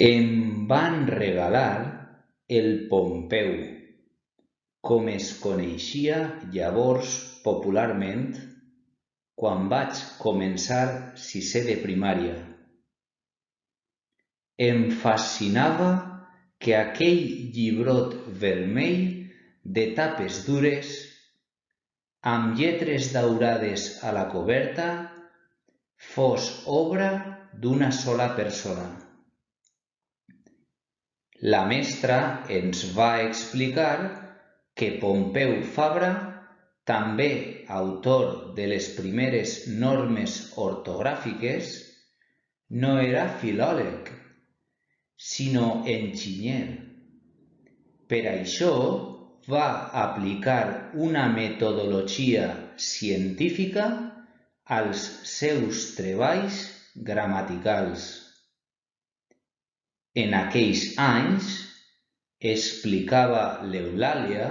Em van regalar el Pompeu, com es coneixia llavors popularment quan vaig començar sisè de primària. Em fascinava que aquell llibrot vermell de tapes dures, amb lletres daurades a la coberta, fos obra d'una sola persona. La mestra ens va explicar que Pompeu Fabra, també autor de les primeres normes ortogràfiques, no era filòleg, sinó enginyer. Per això va aplicar una metodologia científica als seus treballs gramaticals. En aquells anys, explicava l'Eulàlia,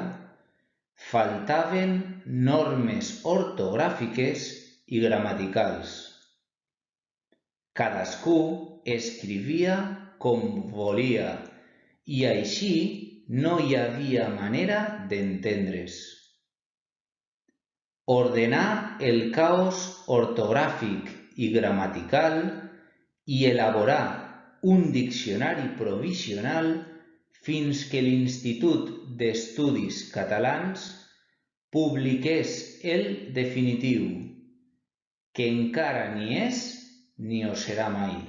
faltaven normes ortogràfiques i gramaticals. Cadascú escrivia com volia i així no hi havia manera d'entendre's. Ordenar el caos ortogràfic i gramatical i elaborar un diccionari provisional fins que l'Institut d'Estudis Catalans publiqués el definitiu, que encara ni és ni ho serà mai.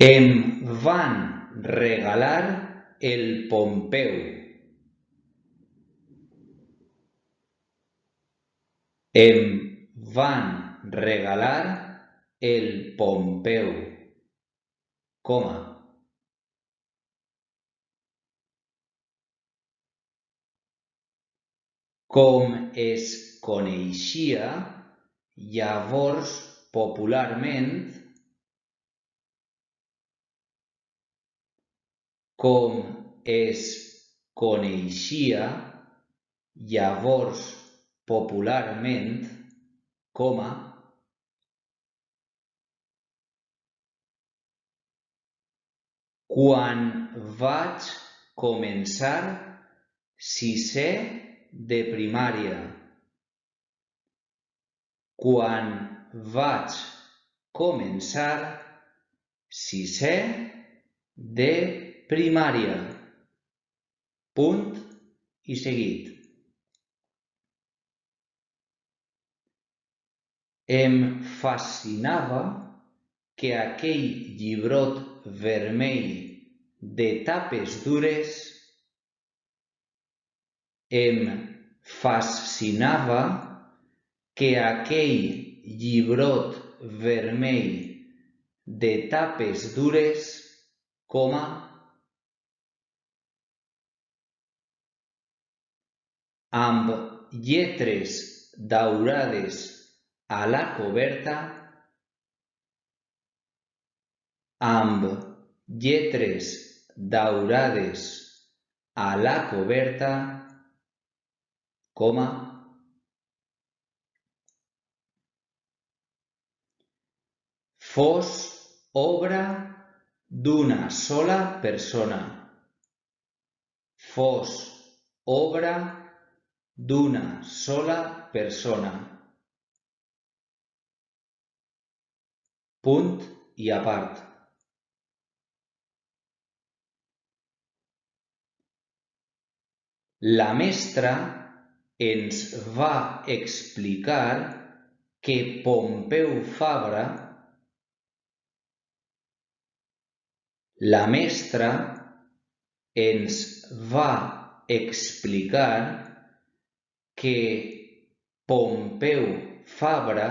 Em van regalar el Pompeu. Em van regalar el Pompeu, coma. Com es coneixia llavors popularment, com es coneixia llavors popularment, coma, quan vaig començar sisè de primària. Quan vaig començar sisè de primària. Punt i seguit. Em fascinava que aquell llibrot vermell de tapes dures em fascinava que aquell llibrot vermell de tapes dures, coma, amb lletres daurades a la coberta, amb lletres daurades a la coberta, coma, fos obra d'una sola persona. Fos obra d'una sola persona. Punt i a part. La mestra ens va explicar que Pompeu Fabra. La mestra ens va explicar que Pompeu Fabra,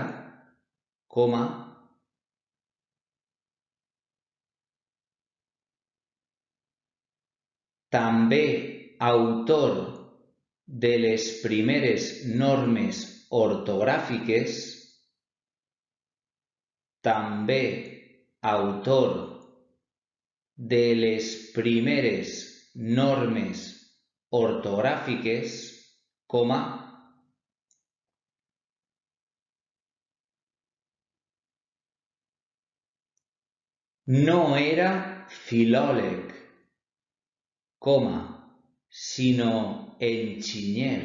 coma, també autor de les primeres normes ortogràfiques, també autor de les primeres normes ortogràfiques, coma, no era filòleg, coma, sinó enginyer.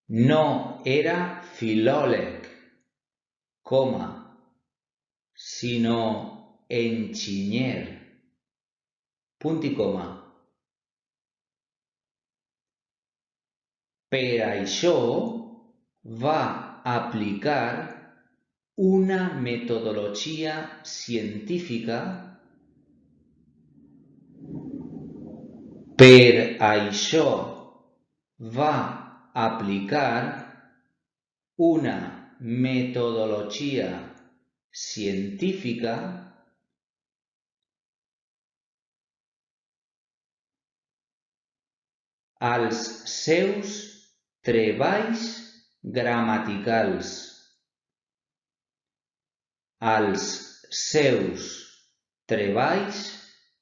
No era filòleg, coma, sinó enginyer. Punt i coma. Per això va aplicar una metodologia científica. Per això va aplicar una metodologia científica als seus treballs gramaticals. Als seus treballs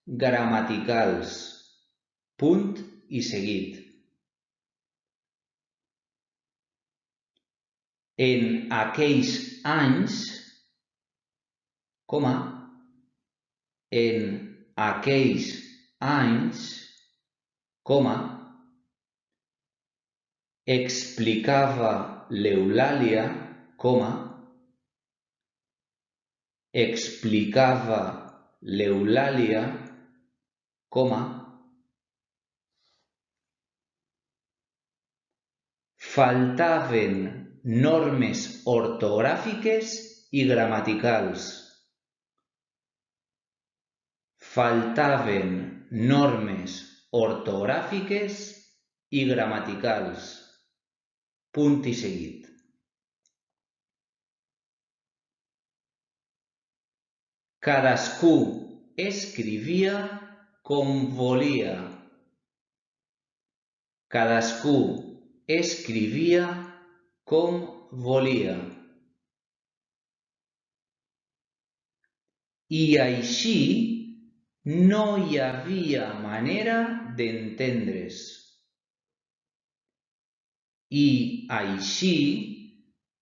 gramaticals. Punt i seguit. En aquells anys, coma, en aquells anys, coma, explicava l'Eulàlia, coma, explicava l'Eulàlia, coma, faltaven normes ortogràfiques i gramaticals. faltaven normes ortogràfiques i gramaticals. Punt i seguit. Cadascú escrivia com volia. Cadascú escrivia com volia. I així no hi havia manera d'entendre's. I així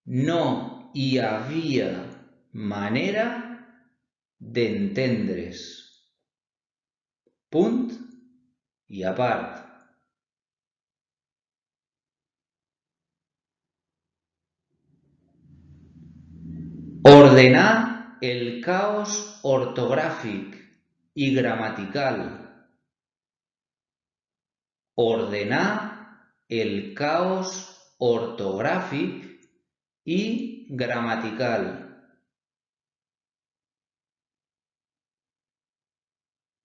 no hi havia manera d'entendre's. Punt i a part. Ordenar el caos ortogràfic i gramatical. Ordenar el caos ortogràfic i gramatical.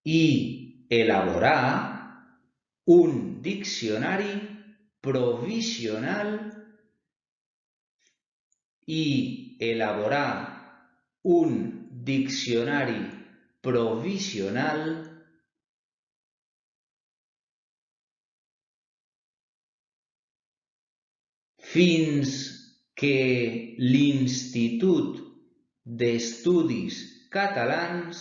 I elaborar un diccionari provisional fins que l'Institut d'Estudis Catalans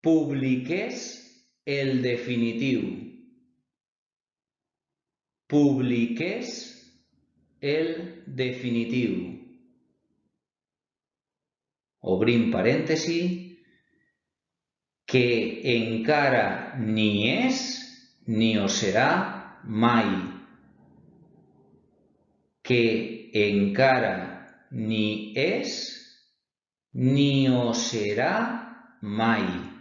publiqués el definitiu. Obrim parèntesi, que encara ni és ni ho serà mai. Que encara ni és ni ho serà mai.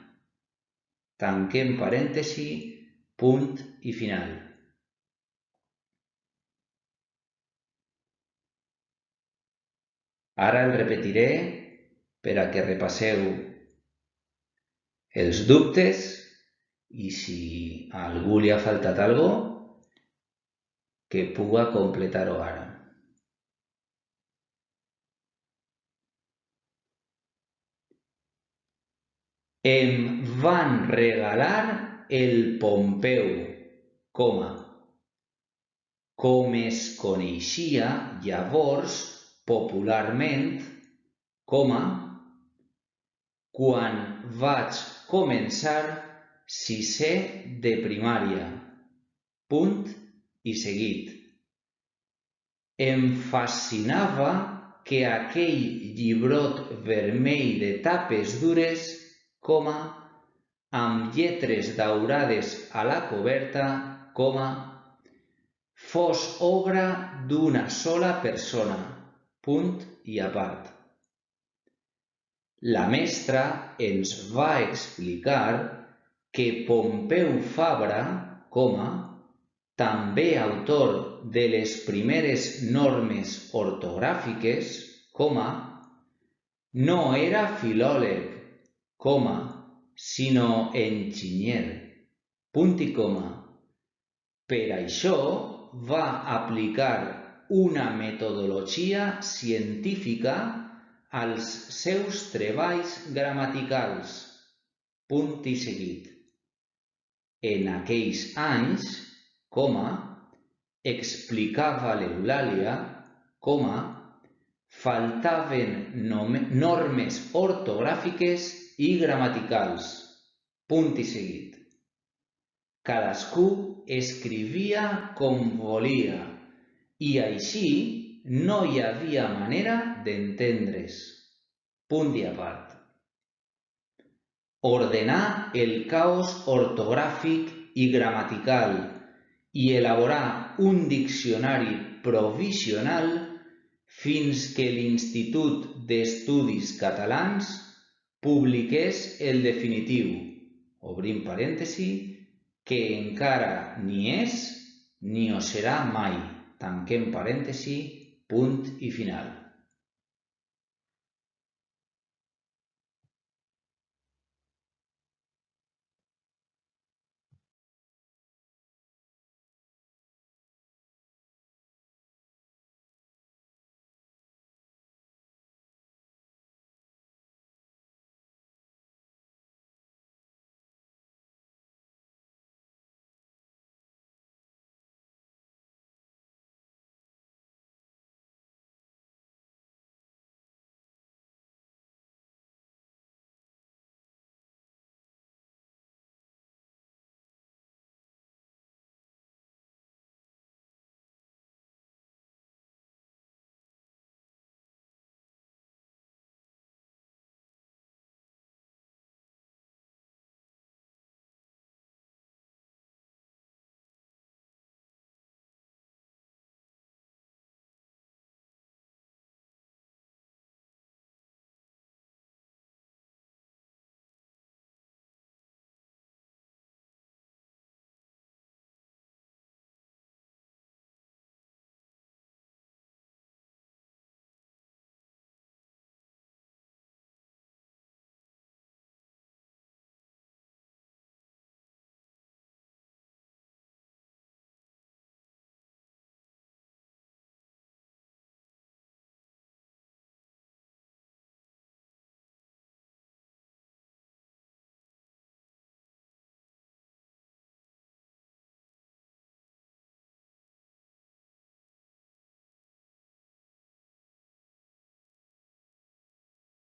Tanquem parèntesi, punt i final. Ara el repetiré per a que repasseu els dubtes i si a algú li ha faltat alguna cosa, que puga completar-ho ara. Em van regalar el Pompeu, com es coneixia llavors popularment, quan vaig començar sisè de primària. Punt i seguit. Em fascinava que aquell llibrot vermell de tapes dures, amb lletres daurades a la coberta, fos obra d'una sola persona. Punt i a part. La mestra ens va explicar que Pompeu Fabra, també autor de les primeres normes ortogràfiques, no era filòleg, sinó enginyer. Punt i coma. Per això va aplicar una metodologia científica als seus treballs gramaticals. Punt i seguit. En aquells anys, explicava l'Eulàlia, faltaven normes ortogràfiques i gramaticals. Punt i seguit. Cadascú escrivia com volia i així no hi havia manera d'entendre's. Punt i a part. Ordenar el caos ortogràfic i gramatical i elaborar un diccionari provisional fins que l'Institut d'Estudis Catalans publiqués el definitiu. Obrim parèntesi, que encara ni és ni ho serà mai. Tanquem parèntesi, punt i final.